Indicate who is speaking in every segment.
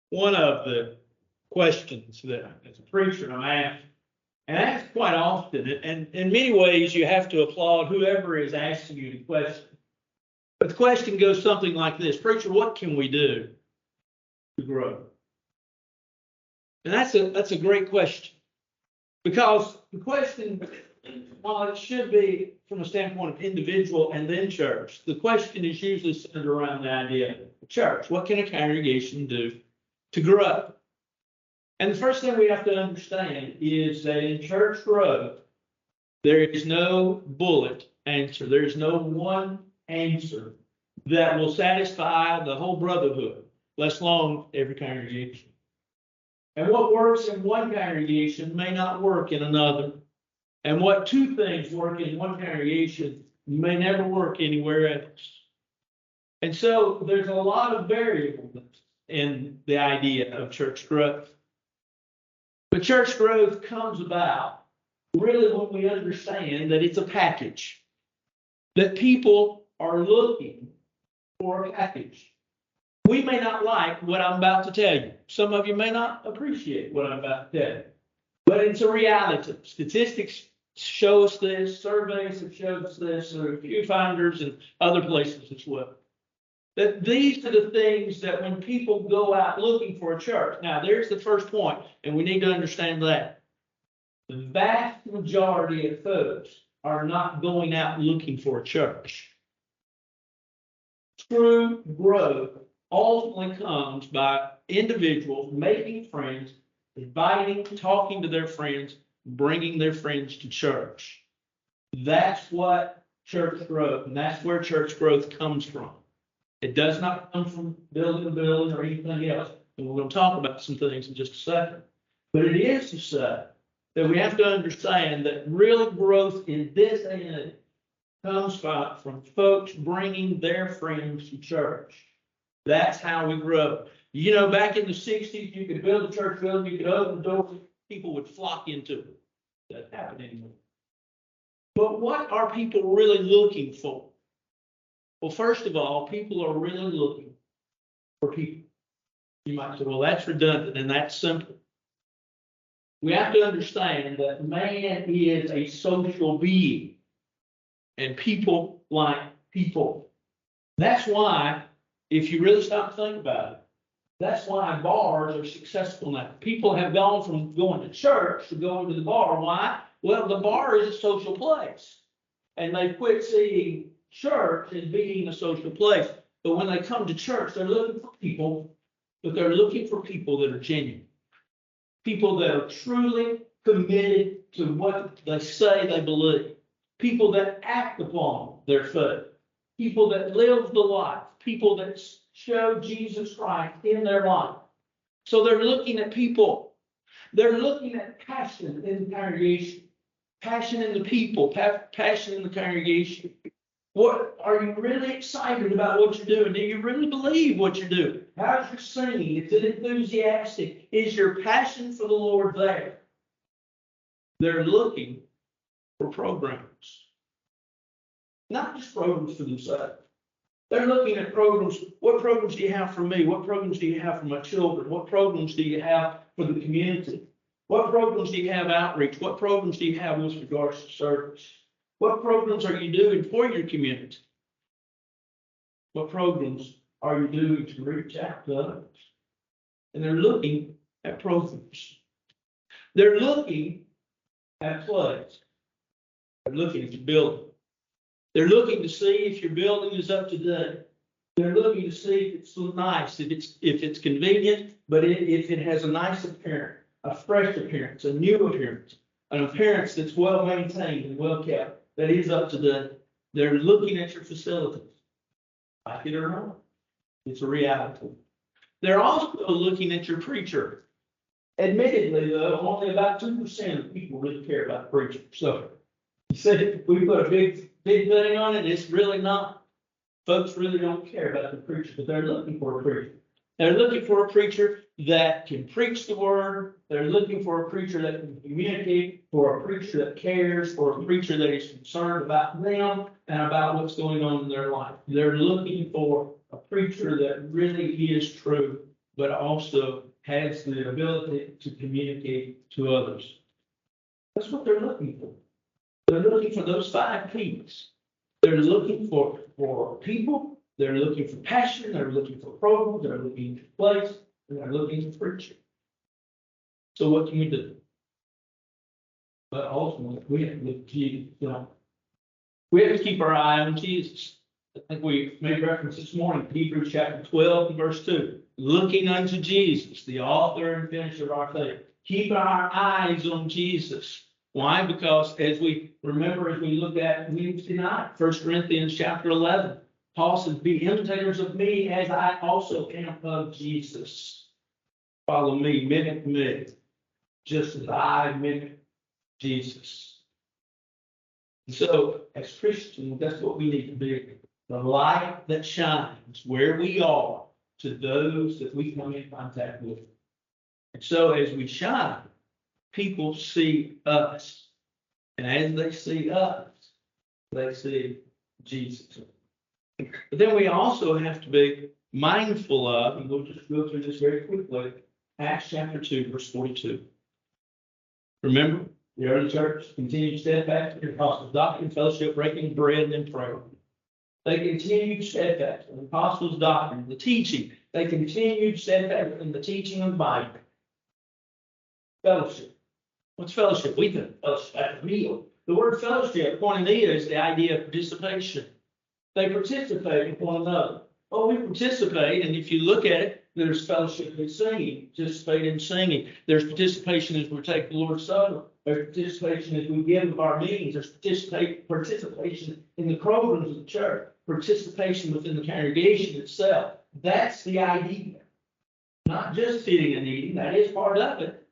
Speaker 1: One of the questions that as a preacher I'm asked, and asked quite often, and in many ways you have to applaud whoever is asking you the question. But the question goes something like this: Preacher, what can we do to grow? And that's a great question, because the question, while it should be from a standpoint of individual and then church, the question is usually centered around the idea of church. What can a congregation do to grow? And the first thing we have to understand is that in church growth, there is no bullet answer. There is no one answer that will satisfy the whole brotherhood, let alone every congregation. And what works in one congregation may not work in another. And what two things work in one congregation may never work anywhere else. And so there's a lot of variables in the idea of church growth. But church growth comes about really when we understand that it's a package, that people are looking for a package. We may not like what I'm about to tell you. Some of you may not appreciate what I'm about to tell you, but it's a reality. Statistics show us this, surveys have showed us this, there are a few finders and other places as well. That these are the things that when people go out looking for a church. Now, there's the first point, and we need to understand that. The vast majority of folks are not going out looking for a church. True growth ultimately comes by individuals making friends, inviting, talking to their friends, bringing their friends to church. That's what church growth, and that's where church growth comes from. It does not come from building a building or anything else. And we're going to talk about some things in just a second. But it is to say that we have to understand that real growth in this age comes from folks bringing their friends to church. That's how we grow. You know, back in the 60s, you could build a church building, you could open the door, people would flock into it. That doesn't happen anymore. But what are people really looking for? Well, first of all, people are really looking for people. You might say, well, that's redundant and that's simple. We have to understand that man is a social being, and people like people. That's why, if you really stop to think about it, that's why bars are successful now. People have gone from going to church to going to the bar. Why? Well, the bar is a social place, and they've quit seeing church as being a social place. But when they come to church, they're looking for people, but they're looking for people that are genuine. People that are truly committed to what they say they believe. People that act upon their faith. People that live the life. People that show Jesus Christ in their life. So they're looking at people. They're looking at passion in the congregation. Passion in the people. Passion in the congregation. What are you really excited about what you're doing? Do you really believe what you're doing? How's your singing? Is it enthusiastic? Is your passion for the Lord there? They're looking for programs. Not just programs for themselves. They're looking at programs. What programs do you have for me? What programs do you have for my children? What programs do you have for the community? What programs do you have outreach? What programs do you have with regards to service? What programs are you doing for your community? What programs are you doing to reach out to others? And they're looking at programs. They're looking at plays. They're looking at your building. They're looking to see if your building is up to date. They're looking to see if it's nice, if it's convenient, but if it has a nice appearance, a fresh appearance, a new appearance, an appearance that's well maintained and well kept. That is up to date. They're looking at your facilities. Like it or not, it's a reality. They're also looking at your preacher. Admittedly, though, only about 2% of people really care about the preacher. So you said we put a big thing on it. It's really not. Folks really don't care about the preacher, but they're looking for a preacher. They're looking for a preacher that can preach the word. They're looking for a preacher that can communicate, for a preacher that cares, for a preacher that is concerned about them and about what's going on in their life. They're looking for a preacher that really is true but also has the ability to communicate to others. That's what they're looking for. They're looking for those 5 P's. They're looking for people, they're looking for passion, they're looking for programs, they're looking for place, and they're looking for preaching. So what can we do? But ultimately, we have to look to Jesus. We have to keep our eye on Jesus. I think we made reference this morning, Hebrews chapter 12 and verse 2. Looking unto Jesus, the author and finisher of our faith. Keep our eyes on Jesus. Why? Because as we look at Wednesday night, 1 Corinthians chapter 11, Paul says, be imitators of me as I also am of Jesus. Follow me, mimic me, just as I mimic Jesus. And so, as Christians, that's what we need to be. The light that shines where we are to those that we come in contact with. And so, as we shine, people see us. And as they see us, they see Jesus. But then we also have to be mindful of, and we'll just go through this very quickly, Acts chapter 2, verse 42. Remember, the early church continued steadfast in the apostles' doctrine, fellowship, breaking bread, and prayer. They continued steadfast in the apostles' doctrine, the teaching. They continued steadfast in the teaching of the Bible. Fellowship. What's fellowship? We think fellowship at a meal. The word fellowship, koinonia, is the idea of participation. They participate with one another. Oh, we participate, and if you look at it, there's fellowship in singing, participate in singing. There's participation as we take the Lord's Supper. There's participation as we give of our means. There's participation in the programs of the church. Participation within the congregation itself. That's the idea. Not just sitting and eating. That is part of it.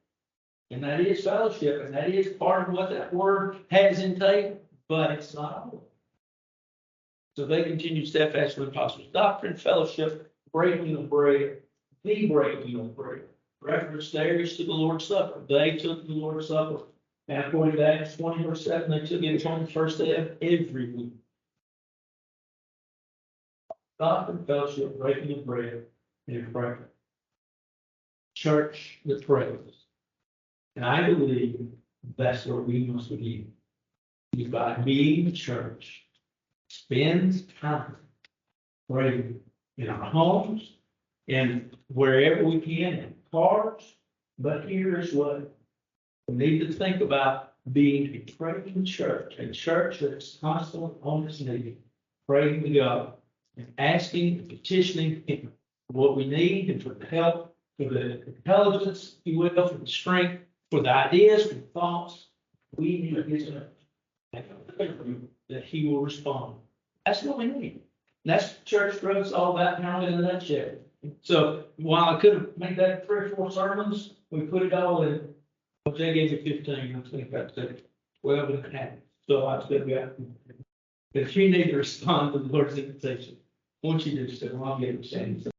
Speaker 1: And that is fellowship. And that is part of what that word has entailed. But it's not all. So they continued steadfast in the apostles' doctrine, fellowship, breaking of bread, the breaking of bread. Reference there is to the Lord's Supper. They took the Lord's Supper. And according to Acts 20, verse 7, they took it on the first day of every week. Doctrine, fellowship, breaking of bread, and prayer. Church that prays. And I believe that's where we must begin. By being the church, spend time praying in our homes and wherever we can, in cars. But here is what we need to think about: being a praying church, a church that is constantly on its knees, praying to God and asking and petitioning Him for what we need and for the help, for the intelligence, if you will, for the strength, for the ideas, for the thoughts. We need His help. That He will respond. That's what we need. And that's church growth is all about now in a nutshell. So while I could have made that 3 or 4 sermons, we put it all in. Well, Jay gave me 15. I think that's it. 12 and a half. So I've still got. But if you need to respond to the Lord's invitation, I want you to do so. I'll get it.